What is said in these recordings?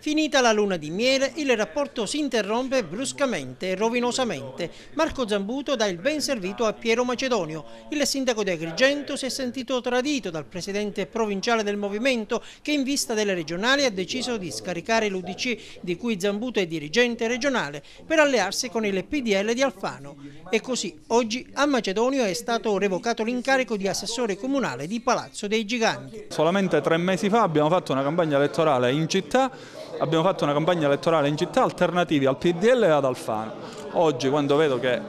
Finita la luna di miele, il rapporto si interrompe bruscamente e rovinosamente. Marco Zambuto dà il ben servito a Piero Macedonio. Il sindaco di Agrigento si è sentito tradito dal presidente provinciale del movimento che in vista delle regionali ha deciso di scaricare l'UDC, di cui Zambuto è dirigente regionale, per allearsi con il PDL di Alfano. E così oggi a Macedonio è stato revocato l'incarico di assessore comunale di Palazzo dei Giganti. Solamente 3 mesi fa abbiamo fatto una campagna elettorale in città. Abbiamo fatto una campagna elettorale in città alternativi al PDL e ad Alfano. Oggi, quando vedo che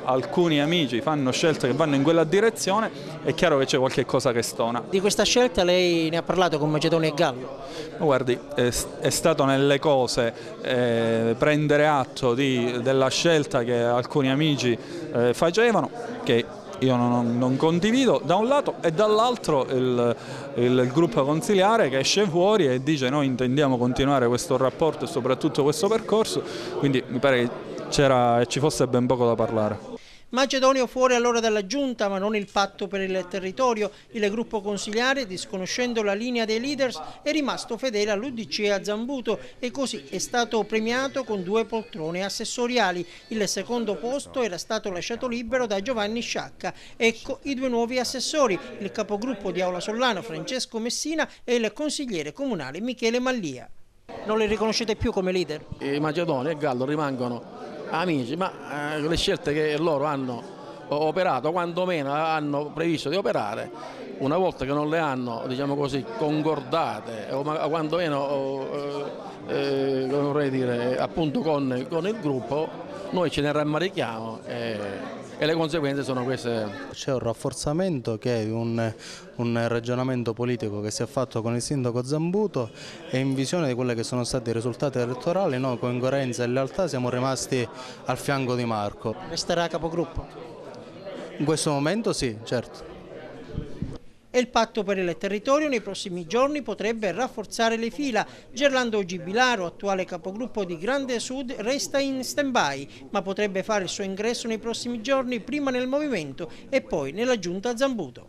alcuni amici fanno scelte che vanno in quella direzione, è chiaro che c'è qualche cosa che stona. Di questa scelta lei ne ha parlato con Macedonio e Gallo? Guardi, è stato nelle cose prendere atto della scelta che alcuni amici facevano, che io non condivido da un lato, e dall'altro il gruppo consiliare che esce fuori e dice noi intendiamo continuare questo rapporto e soprattutto questo percorso, quindi mi pare che ci fosse ben poco da parlare. Macedonio fuori allora dalla giunta, ma non il patto per il territorio. Il gruppo consiliare, disconoscendo la linea dei leaders, è rimasto fedele all'UDC e a Zambuto e così è stato premiato con 2 poltrone assessoriali. Il secondo posto era stato lasciato libero da Giovanni Sciacca. Ecco i 2 nuovi assessori, il capogruppo di Aula Sollano Francesco Messina e il consigliere comunale Michele Mallia. Non li riconoscete più come leader? Macedonio e Gallo rimangono amici, ma le scelte che loro hanno operato, quantomeno hanno previsto di operare, una volta che non le hanno, diciamo così, concordate, o quantomeno come vorrei dire, appunto con il gruppo, noi ce ne rammarichiamo e le conseguenze sono queste. C'è un rafforzamento che è un ragionamento politico che si è fatto con il sindaco Zambuto e in visione di quelli che sono stati i risultati elettorali noi con coerenza e lealtà siamo rimasti al fianco di Marco. Resterà capogruppo? In questo momento sì, certo. E il patto per il territorio nei prossimi giorni potrebbe rafforzare le fila. Gerlando Gibilaro, attuale capogruppo di Grande Sud, resta in stand-by, ma potrebbe fare il suo ingresso nei prossimi giorni prima nel movimento e poi nella giunta Zambuto.